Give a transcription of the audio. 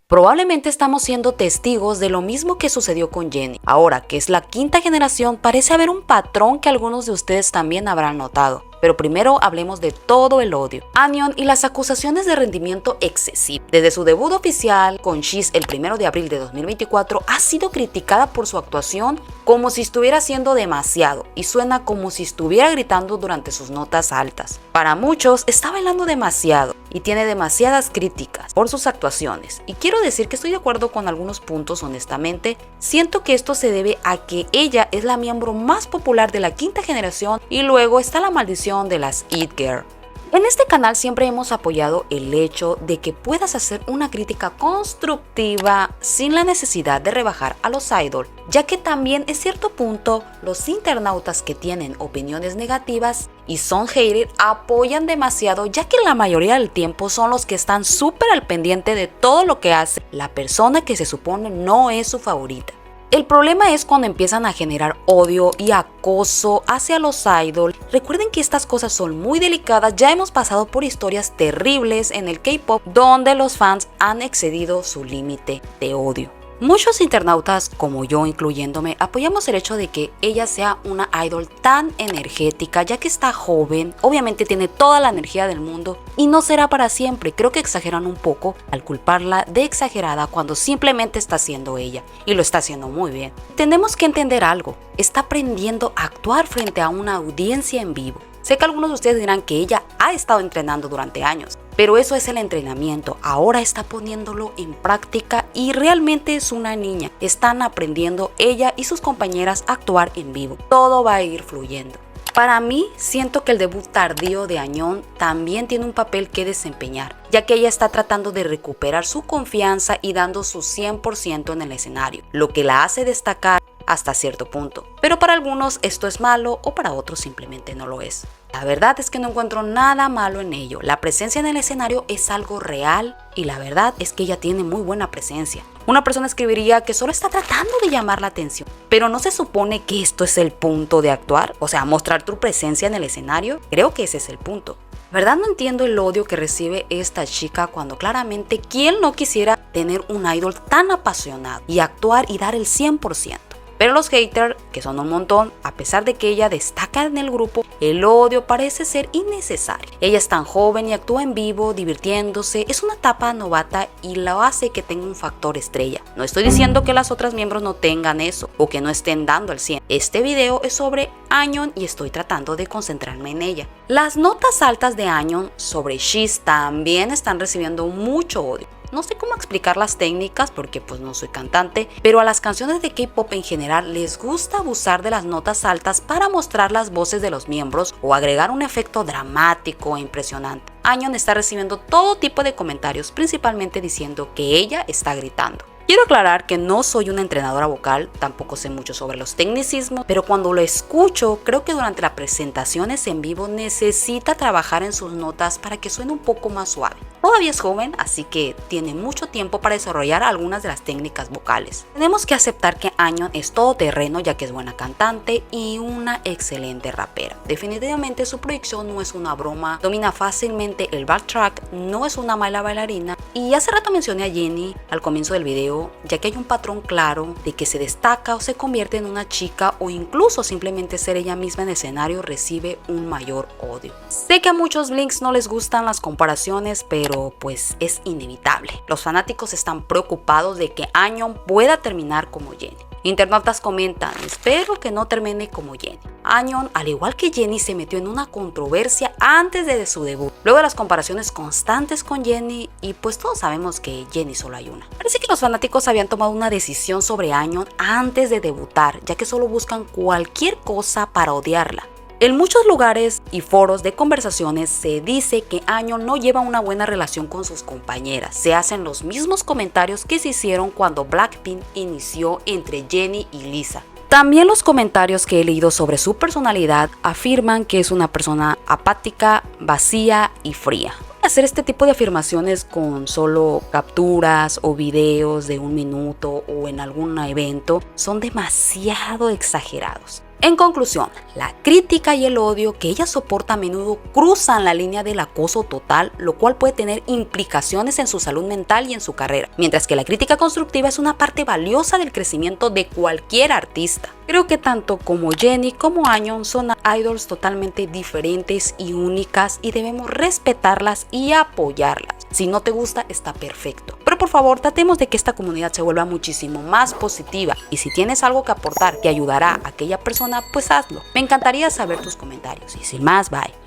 Probablemente estamos siendo testigos de lo mismo que sucedió con Jennie. Ahora que es la quinta generación, parece haber un patrón que algunos de ustedes también habrán notado. Pero primero hablemos de todo el odio. Annyeong y las acusaciones de rendimiento excesivo. Desde su debut oficial con She's el 1 de abril de 2024, ha sido criticada por su actuación como si estuviera haciendo demasiado y suena como si estuviera gritando durante sus notas altas. Para muchos, está bailando demasiado y tiene demasiadas críticas por sus actuaciones. Y quiero decir que estoy de acuerdo con algunos puntos, honestamente. Siento que esto se debe a que ella es la miembro más popular de la quinta generación y luego está la maldición de las It Girl. En este canal siempre hemos apoyado el hecho de que puedas hacer una crítica constructiva sin la necesidad de rebajar a los idols, ya que también en cierto punto los internautas que tienen opiniones negativas y son haters apoyan demasiado, ya que la mayoría del tiempo son los que están súper al pendiente de todo lo que hace la persona que se supone no es su favorita. El problema es cuando empiezan a generar odio y acoso hacia los idols. Recuerden que estas cosas son muy delicadas, ya hemos pasado por historias terribles en el K-pop donde los fans han excedido su límite de odio. Muchos internautas, como yo incluyéndome, apoyamos el hecho de que ella sea una idol tan energética, ya que está joven, obviamente tiene toda la energía del mundo y no será para siempre. Creo que exageran un poco al culparla de exagerada cuando simplemente está siendo ella y lo está haciendo muy bien. Tenemos que entender algo, está aprendiendo a actuar frente a una audiencia en vivo. Sé que algunos de ustedes dirán que ella ha estado entrenando durante años, pero eso es el entrenamiento, ahora está poniéndolo en práctica y realmente es una niña. Están aprendiendo ella y sus compañeras a actuar en vivo. Todo va a ir fluyendo. Para mí, siento que el debut tardío de Annyeong también tiene un papel que desempeñar, ya que ella está tratando de recuperar su confianza y dando su 100% en el escenario, lo que la hace destacar hasta cierto punto. Pero para algunos esto es malo o para otros simplemente no lo es. La verdad es que no encuentro nada malo en ello. La presencia en el escenario es algo real y la verdad es que ella tiene muy buena presencia. Una persona escribiría que solo está tratando de llamar la atención, pero ¿no se supone que esto es el punto de actuar? O sea, mostrar tu presencia en el escenario. Creo que ese es el punto. ¿Verdad? No entiendo el odio que recibe esta chica cuando claramente ¿quién no quisiera tener un idol tan apasionado y actuar y dar el 100%? Pero los haters, que son un montón, a pesar de que ella destaca en el grupo, el odio parece ser innecesario. Ella es tan joven y actúa en vivo, divirtiéndose, es una etapa novata y lo hace que tenga un factor estrella. No estoy diciendo que las otras miembros no tengan eso o que no estén dando el 100. Este video es sobre Annyeong y estoy tratando de concentrarme en ella. Las notas altas de Annyeong sobre She's también están recibiendo mucho odio. No sé cómo explicar las técnicas porque pues no soy cantante, pero a las canciones de K-pop en general les gusta abusar de las notas altas para mostrar las voces de los miembros o agregar un efecto dramático e impresionante. Annyeong está recibiendo todo tipo de comentarios, principalmente diciendo que ella está gritando. Quiero aclarar que no soy una entrenadora vocal, tampoco sé mucho sobre los tecnicismos, pero cuando lo escucho, creo que durante las presentaciones en vivo necesita trabajar en sus notas para que suene un poco más suave. Todavía es joven, así que tiene mucho tiempo para desarrollar algunas de las técnicas vocales. Tenemos que aceptar que Annyeong es todoterreno, ya que es buena cantante y una excelente rapera. Definitivamente su proyección no es una broma, domina fácilmente el backtrack, no es una mala bailarina. Y hace rato mencioné a Jennie al comienzo del video, ya que hay un patrón claro de que se destaca o se convierte en una chica o incluso simplemente ser ella misma en escenario recibe un mayor odio. Sé que a muchos Blinks no les gustan las comparaciones, pero pues es inevitable. Los fanáticos están preocupados de que Annyeong pueda terminar como Jennie. Internautas comentan, espero que no termine como Jennie. Annyeong, al igual que Jennie, se metió en una controversia antes de su debut, luego de las comparaciones constantes con Jennie, y pues todos sabemos que Jennie solo hay una. Parece que los fanáticos habían tomado una decisión sobre Annyeong antes de debutar, ya que solo buscan cualquier cosa para odiarla. En muchos lugares y foros de conversaciones se dice que Annyeong no lleva una buena relación con sus compañeras. Se hacen los mismos comentarios que se hicieron cuando Blackpink inició entre Jennie y Lisa. También los comentarios que he leído sobre su personalidad afirman que es una persona apática, vacía y fría. Hacer este tipo de afirmaciones con solo capturas o videos de 1 minuto o en algún evento son demasiado exagerados. En conclusión, la crítica y el odio que ella soporta a menudo cruzan la línea del acoso total, lo cual puede tener implicaciones en su salud mental y en su carrera, mientras que la crítica constructiva es una parte valiosa del crecimiento de cualquier artista. Creo que tanto como Jennie como Ayeon son idols totalmente diferentes y únicas y debemos respetarlas y apoyarlas. Si no te gusta, está perfecto. Pero por favor, tratemos de que esta comunidad se vuelva muchísimo más positiva. Y si tienes algo que aportar que ayudará a aquella persona, pues hazlo. Me encantaría saber tus comentarios. Y sin más, bye.